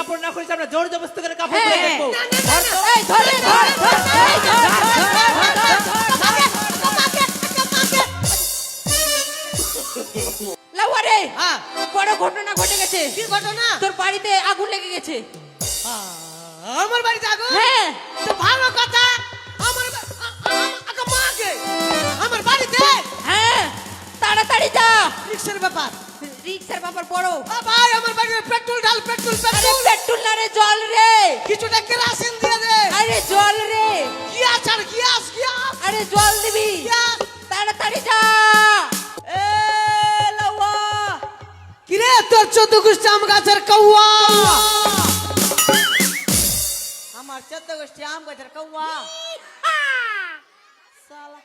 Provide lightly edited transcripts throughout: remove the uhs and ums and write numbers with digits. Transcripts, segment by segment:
কাপড় না খুলে আমরা জোর জবরদস্তি করে কাপড় পরে দেখবো। এই ধরে ধর লাউয়ারে হ্যাঁ বড় ঘটনা ঘটে গেছে। কি ঘটনা? তোর বাড়িতে আগুন লেগে গেছে। আমার বাড়িতে আগুন? হ্যাঁ তো ভালো কথা। আমার মাকে আমার বাড়িতে? হ্যাঁ তাড়াতাড়ি যা। রিক্সের ব্যাপার। রিক্সার ব্যাপার বড়। ভাই আমার বাড়িতে পেট্রোল ঢাল, পেট্রোল আরে পেট্রোল না রে, জল রে। কিছুটা কেরোসিন দিয়ে দে। আরে জল রে। গ্যাস আর গ্যাস গ্যাস। আরে জল দিবি। গ্যাস। তাড়াতাড়ি যা। এ লাউয়া কিরে তোর 14 গোষ্ঠী আম গাছের কৌয়া। আমার 14 গোষ্ঠী আম গাছের কৌয়া। শালা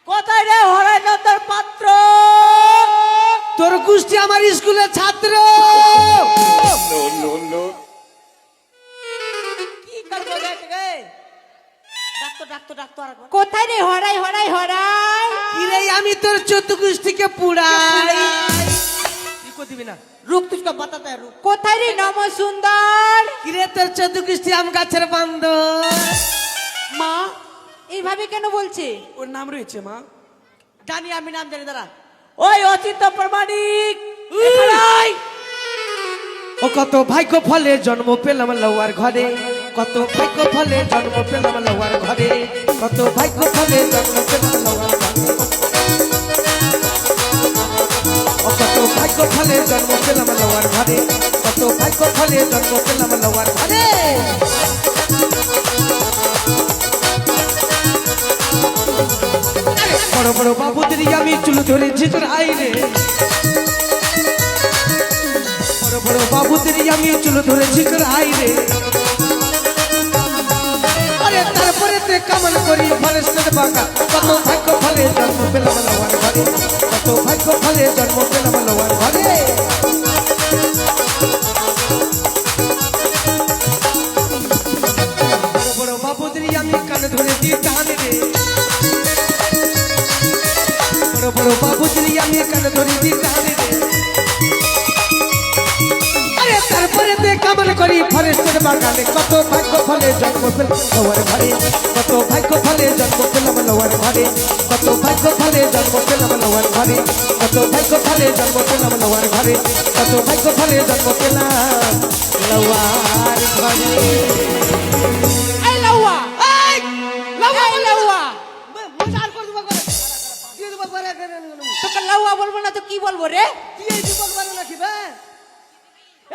কোথায় রে হরাই নন্দর পাত্র? তোর গোষ্ঠী আমার স্কুলের ছাত্র। কি করবো গে? ডাক্তার ডাক্তার ডাক্তার আর কোথায় রে হরাই হরাই হরাই? কিরে আমি তোর 14 গোষ্ঠীকে পুড়াই। কি কো দিবি না? रुक तुझको बताता है रुक। কোথায় রে নম সুন্দর? কিরে তোর 14 গোষ্ঠী আম গাছের বান্দর। মা এইভাবে কেন বলছে? ওর নাম রয়েছে মা। জানি আমি নাম জানি দাঁড়া। ওই অচিন্ত প্রমাণিক এখানে আয়। ও কত ভাগ্য ফলে জন্ম পেলাম লওয়ার ঘরে, কত ভাগ্য ফলে জন্ম পেলাম লওয়ার ঘরে, কত ভাগ্য ফলে জন্ম পেলাম লওয়ার ঘরে, ও কত ভাগ্য ফলে জন্ম পেলাম লওয়ার ঘরে, কত ভাগ্য ফলে জন্ম পেলাম লওয়ার ঘরে। বড় বড় বাবুদের আমি চুল ধরেছি তোর আইরে, বড় বড় বাবুদের আমি চুল ধরেছি তোর আইরে। আরে তারপরে তে কামান করি ফরেস্টের বাগান, কত ভাগ্য ফলে জন্ম পেলাম লওয়ার ঘরে, কত ভাগ্য ফলে জন্ম পেলাম লওয়ার ঘরে। বড় বড় বাবুদের আমি কান ধরে দিই টান রে, বড় বড় বাবুদের আমি কান ধরে দিই টান রে। আরে তারপরে তে কামান করি ফরেস্টের বাগানে, কত ভাগ্য ফলে জন্ম পেলাম লওয়ার ঘরে, কত ভাগ্য ফলে জন্ম পেলাম লওয়ার ঘরে, কত ভাগ্য ফলে জন্ম পেলাম লওয়ার ঘরে, কত ভাগ্য ফলে জন্ম পেলাম লওয়ার ঘরে, কত ভাগ্য ফলে জন্ম পেলাম লওয়ার ঘরে। এই লাউয়া, এই লাউয়া এই লাউয়া, মজার করে দেব করে দিয়ে দেব করে তোকে লাউয়া বলবো না তো কি বলবো রে? দিয়ে দেব করে নাকি বে।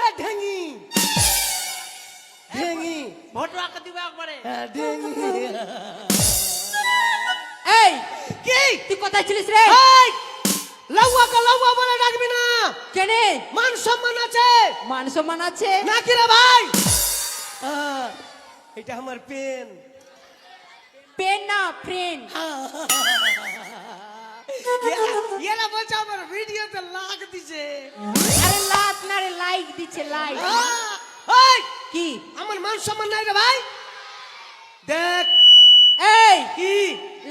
এ ঢেঙ্গি ঢেঙ্গি ভোট রাখা দিবে একবারে। ঢেঙ্গি। এই কি তুই কোথায় ছিলিস রে? এই লাউয়াকে লাউয়া বলে ডাকবি না, কেনে? মান সম্মান আছে মান সম্মান আছে? নাকি রে ভাই? এটা আমার পেন। পেন না ফ্রেন্ড। এরা বলছে আমার ভিডিওতে লাগ দিছে। আরে লাইক না রে, লাইক দিচ্ছে লাইক। এই কি আমার মান সম্মান নাই রে ভাই। দেখ এই কি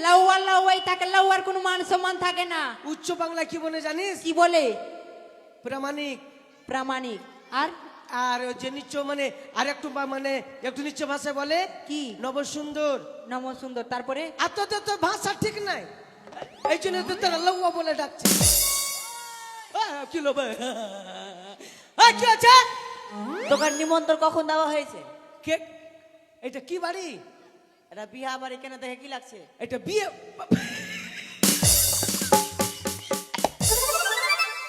লাউয়া লাউয়াই থাকে, লাউয়ার কোনো মান সম্মান থাকে না। উচ্চ বাংলা কি বলে জানিস? কি বলে? প্রামাণিক। প্রামাণিক। আর আর ওই যে নিচ্চ মানে আর একটু মানে একটু নিচ্চ ভাষায় বলে কি? নবসুন্দর। নম সুন্দর। তারপরে আর তো ভাষা ঠিক নাই, এই জন্য তো তারা লউয়া বলে ডাকছে। কি লোবে কি আছে? তোকে নিমন্ত্রণ কখন দেওয়া হয়েছে? কে এটা কি বাড়ি? এটা বিয়া বাড়ি কেন দেখে কি লাগছে? এটা বিয়ে,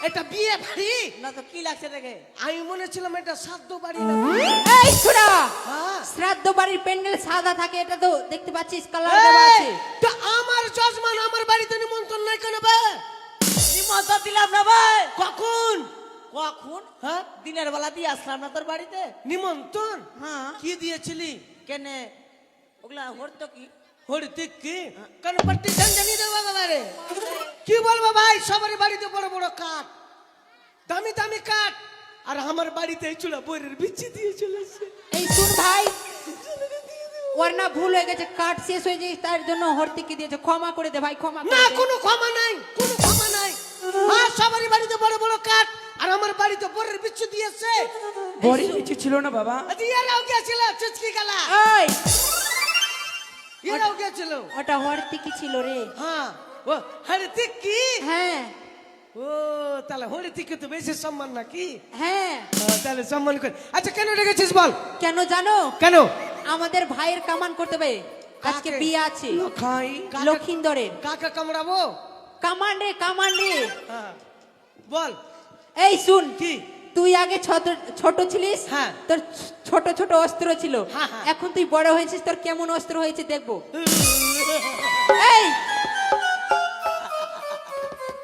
এটা বিয়ে বাড়ি না তো কি লাগছে দেখে? আমি মনে ছিলাম এটা শ্রাদ্ধ বাড়ি না। এই ছুড়া, হ্যাঁ। শ্রাদ্ধ বাড়ির প্যান্ডেল সাদা থাকে, এটা তো দেখতে পাচ্ছিস কালার দেওয়া আছে। তো আমার যজমান আমার বাড়িতে নিমন্ত্রণ নাই কেন বে? নিমন্ত্রণ দিলাম না ভাই। কখন? কখন? হ্যাঁ দিনের বেলা দিয়ে আসলাম না তোর বাড়িতে। নিমন্ত্রণ হ্যাঁ কি দিয়েছিলি? কেনে ওগুলা হরতো কি? হরিতে কি কেন পার্টি জানি দেবো বাবারে? কি বলবো ভাই, সবার বাড়িতে বড় বড় কাঠ, দামি দামি কাঠ, আর আমার বাড়িতে এই চুলা বইয়ের বিচি দিয়ে চলেছে। এই শুন ভাই, ওর না ভুল হয়ে গেছে, কাঠ শেষ হয়ে যায় তার জন্য হরতিকে দিয়েছে। ক্ষমা করে দে ভাই, ক্ষমা করে না দে। কোনো ক্ষমা নাই, কোনো ক্ষমা নাই। হ্যাঁ সবারই বাড়িতে বড় বড় কাঠ, আর আমার বাড়িতে বরের বিচ্ছু দিয়েছে। বড়ি কিছু ছিল না বাবা। আরে এরাও গেছিল চুচকি গালা, এই এরাও গেছিল। ওটা হরতিকি ছিল রে। হ্যাঁ ও হরিতিক কি? হ্যাঁ ও তাহলে হরিতিক তো বেশি সম্মান নাকি? হ্যাঁ। তাহলে সম্মান করে। আচ্ছা কেন রেখেছিস বল? কেন জানো? কেন? আমাদের ভাইয়ের কামান করতে হবে, আজকে কাকে? বিয়ে আছে খাই লক্ষিন্দরের। কাকা কামড়াবো? কামান রে কামান রে। হ্যাঁ বল। এই শুন, কি? তুই আগে ছোট ছিলিস, হ্যাঁ। তোর ছোট ছোট অস্ত্র ছিল, হ্যাঁ, হ্যাঁ। এখন তুই বড় হয়েছিস, তোর কেমন অস্ত্র হয়েছে দেখবো। এই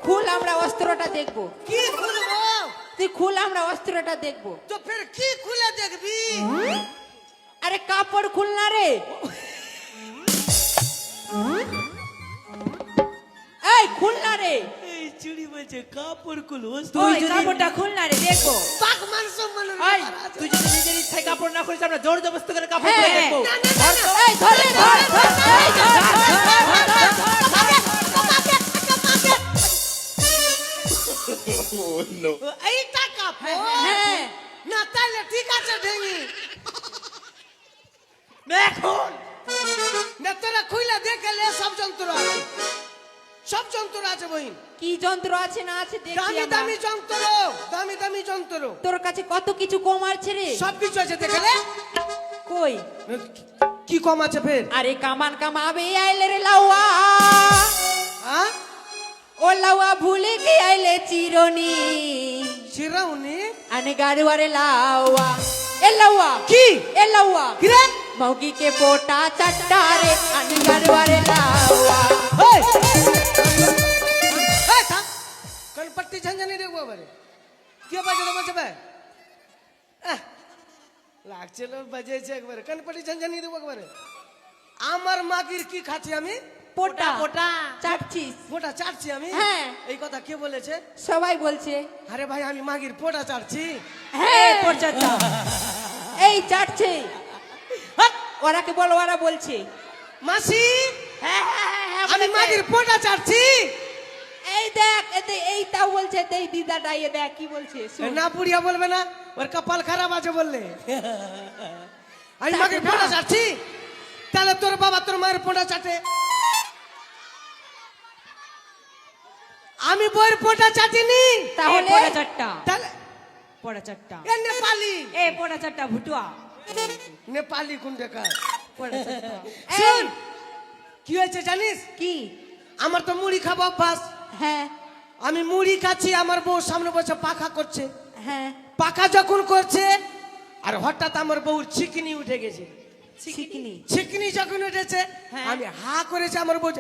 খুল, আমরা অস্ত্রটা দেখবো। কি খুলবো? তুই খুল, আমরা অস্ত্রটা দেখবো। তো ফের কি খুলে দেখবি? আরে কাপড় খুল না রে। এই খুল না রে। এই চুড়ি বলছে কাপড় খুলো। তুই কাপড়টা খুল না রে, দেখবো। পাক মান সম্মানের এই ব্যাপার আছে। তুই যদি নিজের ইচ্ছায় কাপড় না করিস আমরা জোর জবরদস্তি করে কাপড় হ্যাঁ, খুলে দেখবো। না, না, না, না। এই ধর রে, ধর, ধর, এই ধর, ধর, ধর, ধর, ও, এইটা কাপড়? হ্যাঁ। না তাহলে ঠিক আছে ঢেঙি। এখন না তোরা খুইলা দেখলে সব যন্ত্র আছে, সব যন্ত্র আছে বহিন। কি যন্ত্র আছে না আছে দেখি দামি আমরা। দামি যন্ত্র, দামি দামি যন্ত্র তোর কাছে কত কিছু কম আছে রে। সব কিছু আছে দেখলে। কই? কি কম আছে ফের? আরে কামান কামাবে আইলে রে লাউয়া, হ্যাঁ ও লাউয়া ভুলে কে আইলে চিরনি, শিরাউনি আনে গাড়ুয়ারে লাউয়া। এ লাউয়া কি? এ লাউয়া কি রে? মৌগি के पोटा चट्टा रे आने गाड़ुआरे लाउआ। এই এই থাম, কনপট্টি ঝঞ্ঝনি দেখবো বারে। কে বাজে বলছে ভাই? লাগছিল বাজেছে একবারে। কনপট্টি ঝঞ্ঝনি দেখবো একবারে। আমার মাগির কি খাচ্ছি আমি? पोटा পোটা চাটছিস? পোটা চাটছি আমি? হ্যাঁ। এই কথা কে বলেছে? সবাই বলছে। আরে ভাই আমি মাগির পোটা চাটছি। হ্যাঁ পর্যাচ্ছা এই চাটছে, ওরাকে বল, ওরা বলছে। মাসি হ্যাঁ আমি মাগির পোটা চাটছি। এই দেখ এতে এইটাও বলছে, এই দিদাটা এ দেখ কি বলছে শুন। না পুড়িয়া বলবে না, ওর কপাল খারাপ আছে বললে। আমি মাগির চাটে না। পোটা চাটছি, তাহলে তোর বাবা তোর মায়ের পোটা চাটে। আমি বইয়ের পোটা চাটিনি। তাহলে পোড়া চারটা তাহলে পোড়া চারটা এ নেপালি, এ পোড়া চারটা ভুটুয়া নেপালি কোন দেখা? পোড়া চারটা শুন কি হয়েছে জানিস? কি? আমার তো মুড়ি খাবো অভ্যাস। হ্যাঁ আমি মুড়ি খাচ্ছি, আমার বউ সামনে বসে পাখা করছে। হ্যাঁ পাখা যখন করছে আর হঠাৎ আমার বউর চিকনি উঠে গেছে। শিখিনি। চিকনি যখন উঠেছে হ্যাঁ। আমি হা করেছি, আমার বউ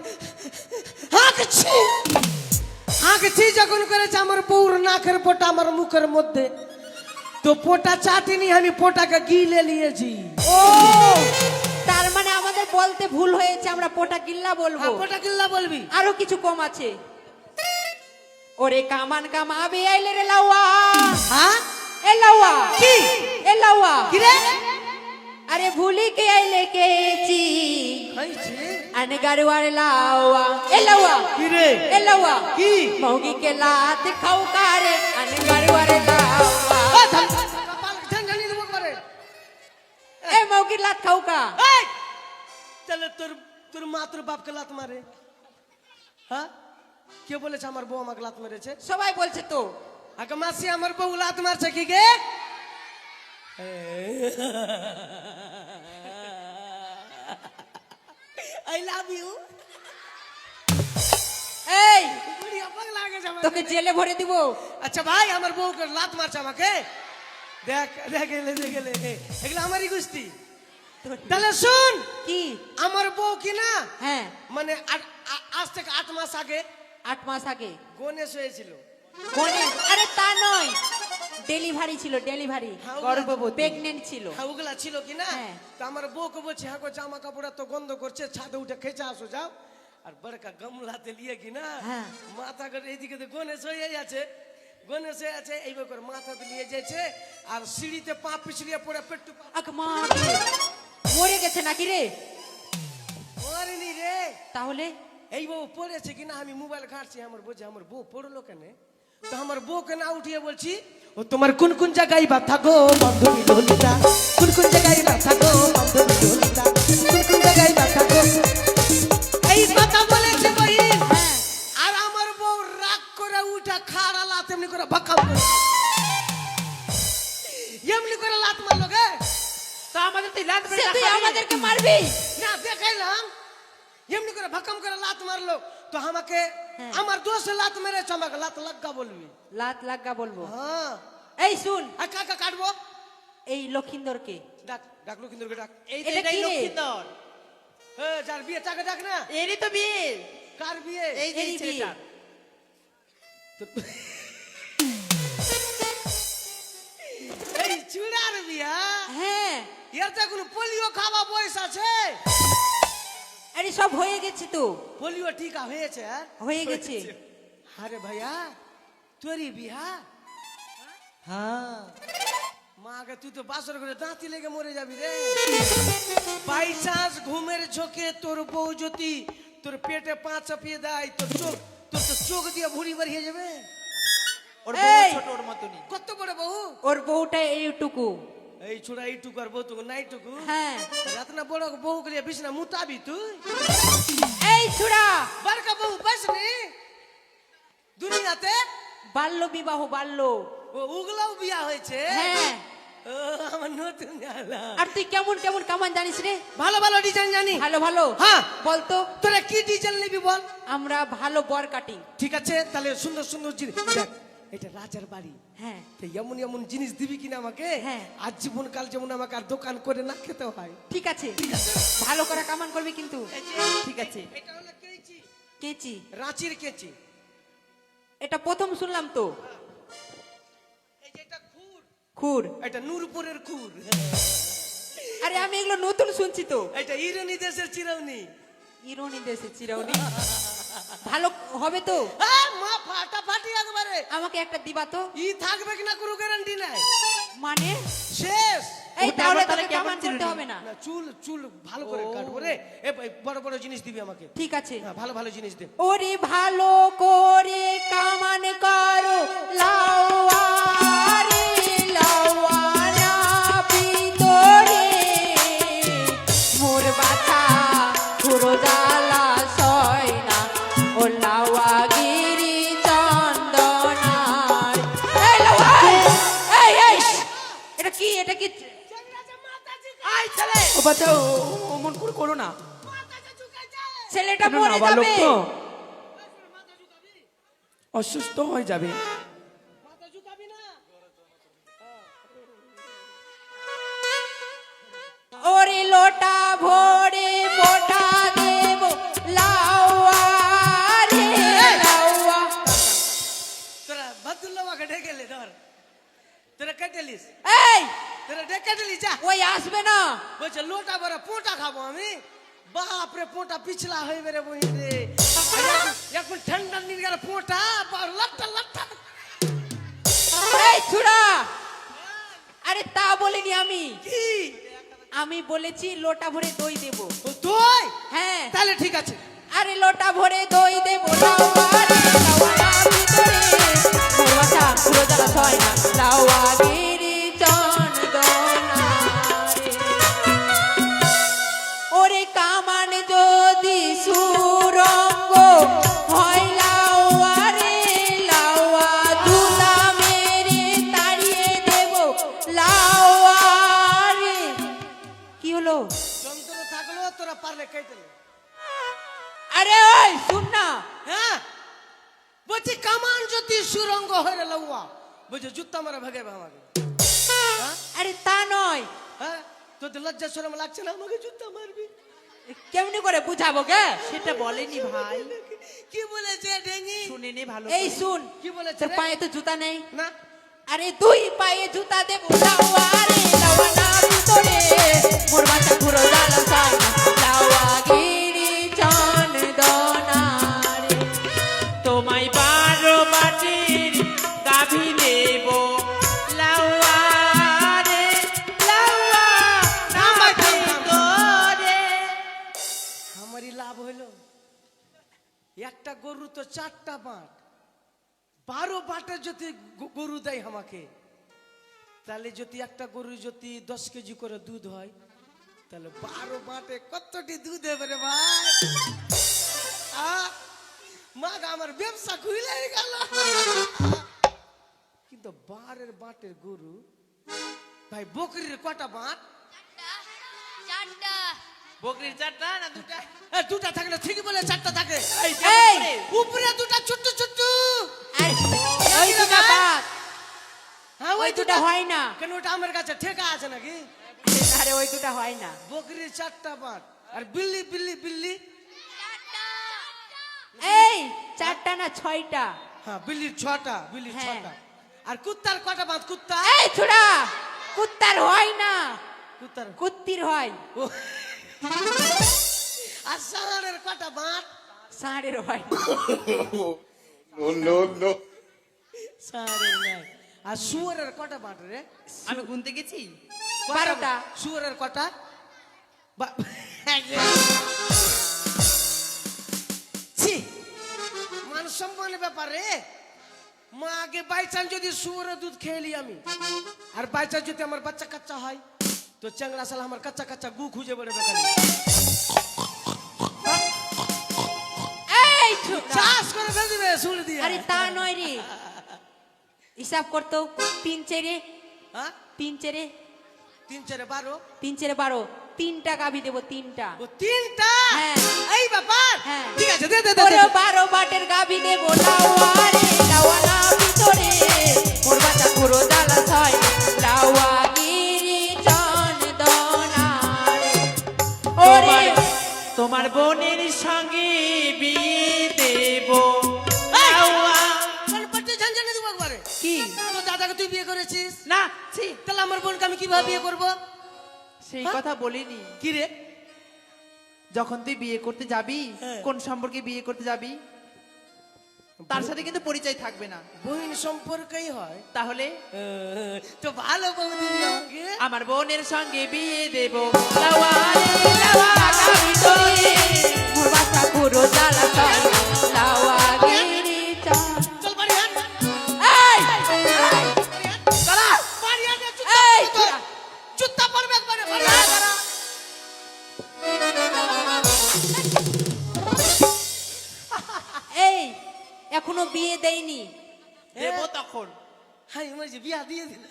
হাঁকছি হাঁকছি যখন করেছে আমার বউর নাকের পোটা আমার মুখের মধ্যে। তো পোটা চাটিনি, আমি পোটাকে গিলে নিয়েছি। ও তার মানে আমাদের বলতে ভুল হয়েছে, আমরা পোটা গিল্লা বলবো। হ্যাঁ, পোটা গিল্লা বলবি। আরো কিছু কম আছে। ওরে কামান কামাবে আইলে রে লাউয়া। হ্যাঁ এ লাউয়া কি? এ লাউয়া কি রে? আরে ভুলি কে আইলে কেছি খাইছি। আনে গাড়ুয়ারে লাউয়া। এ লাউয়া কি রে? এ লাউয়া কি? মৌগি के लात खाऊ कारे आने गाड़ुआरे लाउआ। এই থাম, কপাল ঝনঝনি দেবো করে। ए मौगी लात खाऊ का? এই, তাহলে তোর তোর মা তোর বাপকে লাত মারে? হ্যাঁ কে বলেছে আমার বউ আমাকে লাত মেরেছে? সবাই বলছে তো। আগে মাসি আমার বউ লাত মারছে কি গে? I love you. এই বুড়িয়া পাগলা হয়ে গেছে আমার। তোকে জেলে ভরে দিব। আচ্ছা ভাই আমার বউকে লাত মারছে আমাকে। দেখ দেখ এলে দেখ এলে এগুলো আমারই গোষ্ঠী। তাহলে শুন কি? আমার বউ কি না হ্যাঁ মানে আজ থেকে 8 মাস আগে 8 মাস আগে গণেশ হয়েছিল। গণেশ? আরে তা নয়, ডেলিভারি ছিল, ডেলিভারি, হ্যাঁ, গর্ভবতী, প্রেগনেন্ট ছিল। হ্যাঁ ওগুলা ছিল কি না? হ্যাঁ। তো আমার বউকে বলছে হ্যাঁ গো জামা কাপড় তো গন্ধ করছে, ছাদে উঠে খেঁচে আসো যাও। আর বড়কা গামলাতে নিয়ে কি না হ্যাঁ। মাথা করে এইদিকে তো গণেশ হয়ে আছে, গণেশ হয়ে আছে এইভাবে করে মাথাতে নিয়ে যাচ্ছে আর সিঁড়িতে পা পিছলিয়ে পড়ে পেট্টু আক মা রে, মরে গেছে নাকি রে? মরেনি রে। তাহলে এই বউ পড়েছে কিনা আমি মোবাইল ঘাঁটছি, আমার বলছে আমার বউ পড়লো কেন? তো আমার বউকে না উঠিয়ে বলছি, ও তোমার কোন কোন জায়গায় ব্যথা গো বান্ধবী ললিতা, কোন কোন জায়গায় ব্যথা গো বান্ধবী ললিতা, কোন কোন জায়গায় ব্যথা গো, এই কথা বলেছে বহিন। আর আমার বউ রাগ করে উঠা খাড়া লাত এমনি করে ভাকাম করে, এমনি করে লাত মারলো গে। তো আমাদের তুই লাত মেরে সে তুই দেখাবি? আমাদেরকে মারবি? না দেখাইলাম, এমনি করে ভাকাম করে লাত মারলো। তো আমাকে আমার দোষে লাত মেরেছে, আমাকে লাত লাগা বলবি। লাত লাগা বলবো? হ্যাঁ। এই শুন, আর কাকা কাটবো, এই লক্ষিন্দরকে ডাক ডাকলো কিন্তু ডাক। এই তো এটা এটাই কি রে? লক্ষিন্দর। হ্যাঁ, যার বিয়ে তাকে ডাক না। এরই তো বিয়ে। কার বিয়ে? এই যে এরই বিয়ে। ছেলেটার। এই চুড়ার বিয়া? হ্যাঁ, এর তো কোনো পোলিও খাওয়া বয়স আছে? আরে সব হয়ে গেছে তো, পোলিও টিকা হয়েছে? হয়ে গেছে। আরে ভাইয়া তোরই বিয়া? হ্যাঁ। মাকে তুই তো বাসর করে দাঁতি লেগে মরে যাবি রে। বাইচান্স ঘুমের ঝোঁকে তোর বউ যদি তোর পেটে পা চাপিয়ে দেয়, তোর তো চোখ দিয়ে ভুড়ি বাড়িয়ে যাবে। ওর বউ এই! ছোট ওর মতনই। কত বড় বউ? ওর বউটা এইটুকু। এই ছোড়া এইটুকু আর বউ টুকু নাইটুকু। হ্যাঁ। রাত না বড় বউ গলিয়ে বিছনা মুতাবি তুই? এই ছুড়া, বারকা বউ বাসনি দুনিয়াতে? বাল্য বিবাহ, বাল্য। ও উগলাও বিয়া হয়েছে? হ্যাঁ। ও আমার নতুন জানা। আর তুই কেমন কেমন কামান জানিস রে? ভালো ভালো ডিজাইন জানি। ভালো ভালো? হ্যাঁ। বলতো। তোরা কি ডিজাইন নিবি বল? আমরা ভালো বর কাটিং। ঠিক আছে, তাহলে সুন্দর সুন্দর জিনিস দেখ। এটা রাজার বাড়ি, হ্যাঁ। তো এমন এমন জিনিস দিবি কিনা আমাকে? হ্যাঁ। আজ জীবন কাল যেমন আমাকে আর দোকান করে না খেতে হয়। ঠিক আছে, ভালো করে কামান করবি কিন্তু। ঠিক আছে। এটা হলো কেচি, কেচি? রাঁচির কেচি। এটা প্রথম শুনলাম তো। এই যে এটা খুর, খুর? এটা নূরপুরের খুর। আরে আমি এগুলো নতুন শুনছি তো। এটা ইরানি দেশের চিরৌনি। ইরোনি দেশে চিরাউনি। ভালো হবে তো? মা ফাটাফাটি একবারে। আমাকে একটা দিবা তো। ই থাকবে কিনা কোনো গ্যারান্টি নাই। মানে? শেষ। এই ওটা তাহলে আবার তাহলে তোকে কেমন কামান করতে চিরুনি? হবে না। না চুল চুল ভালো করে কাটবো রে। বড় বড় জিনিস দিবি আমাকে। ঠিক আছে। হ্যাঁ, ভালো ভালো জিনিস দে। ওরে ভালো করে কামান করো, লাওয়ারে লাওয়ানা ভিতরে মোর বাছা পুরো জ্বালা সয় না, ও লাওয়াগিরি চন্দনার। এই লাওয়া, এই এই এটা কি, এটা কি? আয় ছেলে। ও বাচ্চা, ও মন করে করো না। ছেলেটা এটা মরে নাবালক যাবে। তো, অসুস্থ হয়ে যাবে। মাথা ঝুঁকাবি না। ওরে লোটা ভরে মোটা দেব লাওয়া রে লাওয়া। তোরা ভাদুল্লাহকে ডেকেলি ধর। তোরা কেটেলিস, এই তোরা ডেকেটেলি যা। ওই আসবে না। বলছে লোটা বড় পোটা খাবো আমি। বাপ রে পোটা পিছলা হয়ে বেরে বহি রে। এখন ঠান্ডা নিয়ে গেল পোটা লাট্টা লাট্টা। এই ছুড়া, আরে তা বলিনি আমি। কি? আমি বলেছি লোটা ভরে দই দেব। ও তুই? হ্যাঁ। তাহলে ঠিক আছে। আরে লোটা ভরে দই দেব লাওয়া রে লাওয়া না ভিতরে মোর বাছা পুরো জ্বালা সয় না, লাওয়া গিরি চন্দনারে। ওরে কামান যদি সুরঙ্গ হয় লাওয়া রে লাওয়া, জুতা মেরে তাড়িয়ে দেব লাওয়া রে। কি হলো? যন্ত্র থাকলেও তোরা পারলে কেটে নে। আরে ওই শুন না। হ্যাঁ বলছি কামান যদি সুরঙ্গ হয়ে লউয়া, বলছে জুতা মারা ভাগাবে আমাকে। হ্যাঁ আরে তা নয়। হ্যাঁ, তোদের লজ্জা শরম লাগছে না আমাকে জুতা মারবি? কেমনি করে বুঝাবো গে? সেটা বলেনি ভাই, কি বলেছে ডেঙ্গি? শুনে নে ভালো এই করে। শুন, কি বলেছে তোর রে? পায়ে তো জুতা নেই। না আরে দুই পায়ে জুতা দেবো লাওয়া রে লাওয়া না ভিতরে মোর বাচ্চা পুরো জ্বালা সয় না, লাওয়া গিরি চন্দনারে। তোমায় 12 বাটির গাভী দেব লাউয়া রে লাউয়া না ভিতরে। আমারই লাভ হইলো। একটা গরু তো 4টা বাট, 12 বাটের যদি গরু দেয় আমাকে, তাহলে যদি একটা গরু যদি 10 কেজি করে দুধ হয়, তাহলে 12 বাটে কতটি দুধ হবে রে ভাই? মা আমার ব্যবসা খুলে গেল। কিন্তু 12 বাটের গরু ভাই, বকরির কটা বাট? চারটা। বকরির 4টা না 2টা? দুটা থাকলে ঠিকই বলে, 4টা থাকে। এই উপরে দুটা ছোট্ট ছোট্ট। ওই দুটা বাদ। হ্যাঁ ওই দুটা হয় না। কেন, ওটা আমার কাছে ঠেকা আছে নাকি? আরে ওই দুটা হয় না। বকরির 4টা বাট। আর বিল্লি বিল্লি বিল্লি? এই 4টা না 6টা। হ্যাঁ, বিল্লির 6টা, বিল্লির হ্যাঁ। 6টা। আর কুত্তার কটা বাট? কুত্তা? এই ছোড়া, কুত্তার হয় না, কুত্তার কুত্তির হয়। ও। আর সাহারের কটা বাট? ষাঁড়ের হয় না। সাহারের নাই। আর শুয়োরের কটা বাট রে? আমি গুনতে গেছি। 12টা। শুয়োরের কটা? ছি, মান সম্মানের ব্যাপারে। মা আগে বাইচান যদি শুয়োরের দুধ খেয়ে আমি, আর বাইচান যদি আমার বাচ্চা কাচ্চা হয়, তো চ্যাংড়া সালা আমার কাচ্চা কাচ্চা গু খুঁজে বেড়ে বেকারি। এই ছোড়া, চাষ করে ফেলবে শুনে দিয়ে। আরে তা নয় রে, হিসাব করতো। 3 চেরে হ্যাঁ, 3 চেরে 3 4 12। 3 চেরে 12। 3টা গাভী দেবো, 3টা। ও 3টা? হ্যাঁ। এই ব্যাপার। হ্যাঁ। ঠিক আছে, দে দে দে ওরে দে। 12 বাটের গাভী দেবো, লাওয়ারে লাওয়ানা ভিতরে মোর বাচ্চা পুরো জ্বালা ছয়, লাওয়া গিরি চন্দনারে। ওরে তোমার বোনের সঙ্গে বিয়ে দেব। কোন ঝঞ্ঝানি দেবো একবারে? কি? তো দাদাকে তুই বিয়ে করেছিস না, ছি, তাহলে আমার বোনকে আমি কিভাবে বিয়ে করব? সেই হ্যাঁ? কথা বলিনি। কি রে? যখন তুই বিয়ে করতে যাবি, হ্যাঁ। কোন সম্পর্কে বিয়ে করতে যাবি, তার সাথে কিন্তু পরিচয় থাকবে না। বোন সম্পর্কেই হয়। তাহলে তো ভালো বউ দিবি আমাকে। আমার বোনের সঙ্গে বিয়ে দেব। লাওয়ারে লাওয়ানা ভিতরে মোর বাচ্চা পুরো জ্বালা ছয়, লাওয়া গিরি চন্দনারে। চল বাড়ি হাট। এই দাঁড়া, বাড়ি হাট, এই জুতা পরবে একবারে, বাড়ি হাট। এই এখনো বিয়ে দেয়নি। দেব তখন। হাই আমার যে বিয়া দিয়ে দিল।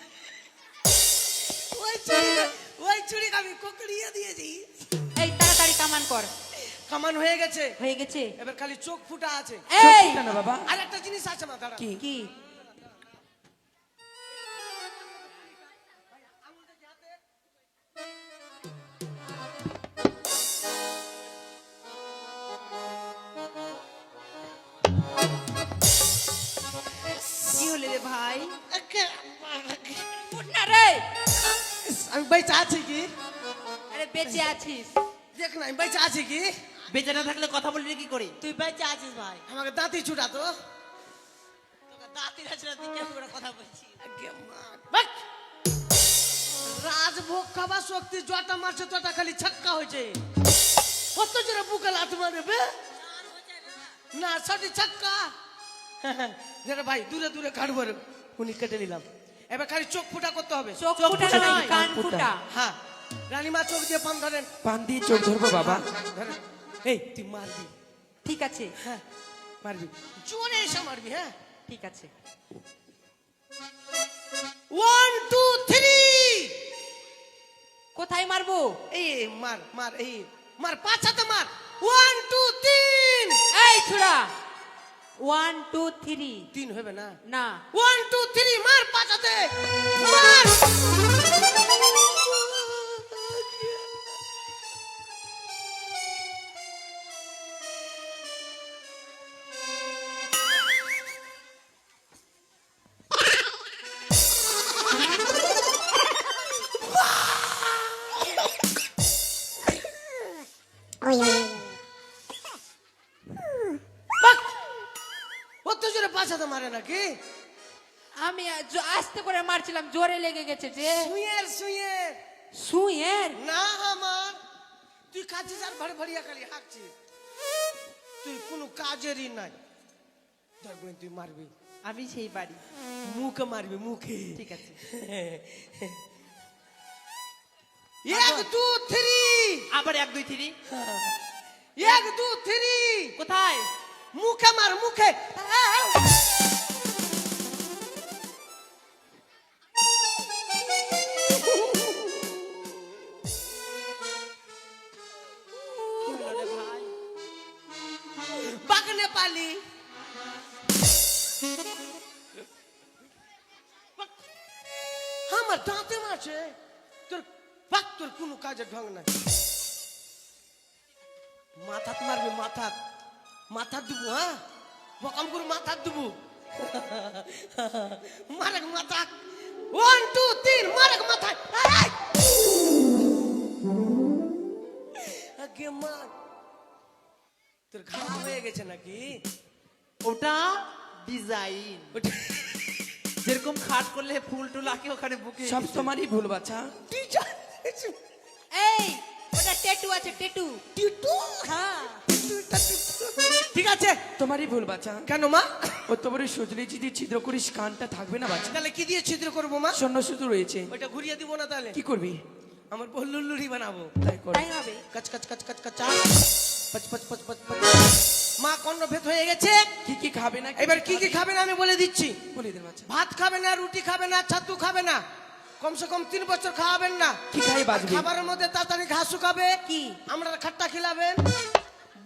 ওই চুড়ি আমি কোকড়িয়ে দিয়েছি। এই তাড়াতাড়ি কামান কর। কামান হয়ে গেছে, হয়ে গেছে। এবার খালি চোখ ফুটা আছে। এই না বাবা, আর একটা জিনিস আছে মা, দাঁড়া। কি? কি হলে রে ভাই? উঠ না রে। আমি বেঁচে আছি কি? আরে বেঁচে আছিস? দেখ না, আমি বেঁচে আছি কি? বেঁচে না থাকলে কথা বলবি কি করে? তুই বেঁচে আছিস ভাই? আমাকে দাঁতি ছুটা তো। দাঁতের আছে না, তুই কেমন করে কথা বলছিস? রাজভোগ খাবার শক্তি জটা মারছে তোটা খালি ছক্কা হয়েছে। কত জোরে বুকে লাত মারে বে? না সঠিক ছক্কা। যেটা ভাই দূরে দূরে কাটবো রে। উনি কেটে নিলাম। এবার খালি চোখ ফুটা করতে হবে। চোখ ফুটা ফুটা নয়, নয়, কান কান ফুটা। হ্যাঁ, রানীমা চোখ দিয়ে পান ধরেন। পান দিয়ে চোখ ধরবো বাবা। ধরেন। এই তুই মারবি। ঠিক আছে, হ্যাঁ মারবি, জোরে এসে মারবি। হ্যাঁ, ঠিক আছে। 1 2 3। কোথায় মারবো? এই মার মার, এই মার, পাছাতে মার। 1 2 3। এই ছোড়া, 1 2 3 3 হবে না? না। 1 2 3 মার পাছাতে মার। কত জোরে পাছাতে মারে নাকি? আমি আস্তে করে মারছিলাম, জোরে লেগে গেছে যে। সুয়ের সুয়ের সুইয়ের? না আমার, তুই কাজে যার ভাড়ে ভাড়িয়া খালি হাঁকছিস। তুই কোনো কাজেরই নাই। দেখ বোন, তুই মারবি। আমি সেই বাড়ি। মুখে মারবি মুখে। ঠিক আছে। 1 2 3 আবার 1 2 3 1 2 3 কোথায়? মুখে মার মুখে। কি হলো রে ভাই? বাঘ নেপালি। আমার দাঁতে মারছে। তোর বাঘ তোর কোনো কাজে ঢং নাই। মাথাত মারবি মাথাত। মাথাত দেবো হ্যাঁ বকাম করে মাথাত দেবো। মারেক মাথা। 1 2 3 মারেক মাথায়। আগে মার। তোর ঘা হয়ে গেছে নাকি? ওটা ডিজাইন, যেরকম খাট করলে ফুল টুল আঁকে ওখানে বুকে। সব তোমারই ভুল বাচ্চা। এই ওটা টেটু আছে, টেটু। হ্যাঁ ঠিক আছে তোমারই ভুল বাচ্চা। কেন মা? ও তোমার সজনে যদি ছিদ্র করিস কানটা থাকবে না বাচ্চা। তাহলে কি দিয়ে ছিদ্র করবো মা? শূন্য শুধু রয়েছে। ওইটা ঘুরিয়ে দিব না তাহলে? কি করবি? আমার লুল্লুরি বানাবো। তাই কর। তাই হবে। কচ কচ কচ কচ কচ পচ পচ পচ পচ পচ। মা কর্ণভেদ হয়ে গেছে। কি কি খাবে না? এবার কি কি খাবে না আমি বলে দিচ্ছি। বলে দে বাচ্চা। ভাত খাবে না, রুটি খাবে না, ছাতু খাবে না, কমসে কম 3 বছর খাওয়াবেন না। কি খাই বাজবে? খাবারের মধ্যে তাড়াতাড়ি ঘাস শুকাবে। কি? আমরা খাট্টা খিলাবেন,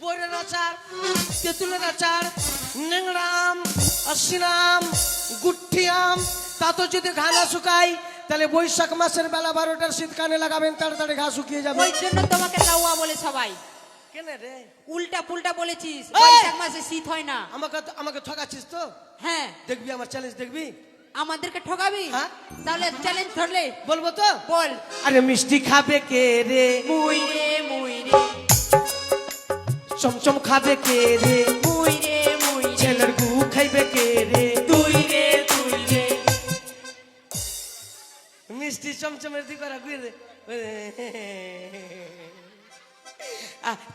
বইরের আচার, তেঁতুলের আচার, নেংরাম, অসিনাম, গুট্ঠিয়াম। তা তো যদি ঘা না শুকাই তাহলে বৈশাখ মাসের বেলা 12টার শীত কানে লাগাবেন, তাড়াতাড়ি ঘা শুকিয়ে যাবে। ওই জন্য তোমাকে লাউয়া বলে সবাই। কেন রে? উল্টা পুল্টা বলেছিস। এই! বৈশাখ মাসে শীত হয় না। আমাকে ঠকাচ্ছিস তো? হ্যাঁ, দেখবি আমার চ্যালেঞ্জ দেখবি? আমাদেরকে ঠকাবি? হ্যাঁ। তাহলে চ্যালেঞ্জ ধরলে বলবো তো? বল। আরে মিষ্টি খাবে কে রে? মুই রে মুই রে চমচম খাবে কে রে? মুই রে মুই রে ছেলের গু খাইবে কে রে? তুই রে তুই রে। মিষ্টি চমচমের দিকে ঘুরে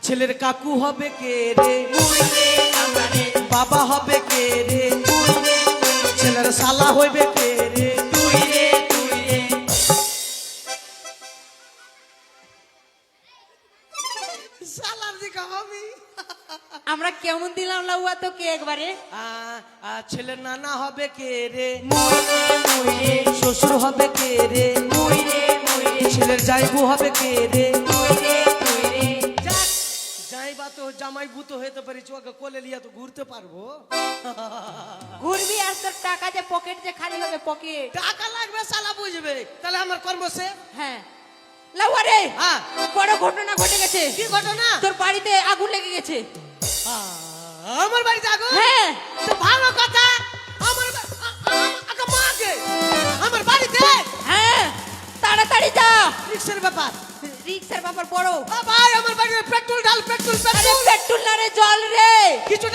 ছেলের কাকু হবে কে রে? মুই রে আমরা রে বাবা হবে কে রে? মুই রে মুই রে ছেলের শালা হইবে কে রে? তুই রে তুই রে। শালার দিকে হবি। আমরা কেমন দিলাম লাউয়া তোকে একবারে? ছেলের নানা হবে কে রে? মুই রে মুই রে শ্বশুর হবে কে রে? মুই রে মুই রে ছেলের জাইবু হবে কে রে? তুই রে তুই রে। যাক, যাইবা তো জামাই ভূত হইতে পারি, চোখে কোলে লিয়া তো ঘুরতে পারবো। ঘুরবি আর তোর টাকা যে পকেট যে খালি হবে, পকেট। টাকা লাগবে শালা বুঝবে, তাহলে আমার কর্ম সে। হ্যাঁ লাউয়া রে, হ্যাঁ। বড় ঘটনা ঘটে গেছে। কি ঘটনা? তোর বাড়িতে আগুন লেগে গেছে। আমার বাড়িতে আগুন? হ্যাঁ। তো ভালো কথা। আমার মাকে আমার বাড়িতে? হ্যাঁ, তাড়াতাড়ি যা। রিক্সের ব্যাপার। রিক্সার ব্যাপার বড়। ভাই আমার বাড়িতে পেট্রোল ঢাল, পেট্রোল আরে পেট্রোল। পেট্রোল না রে, জল রে। কিছু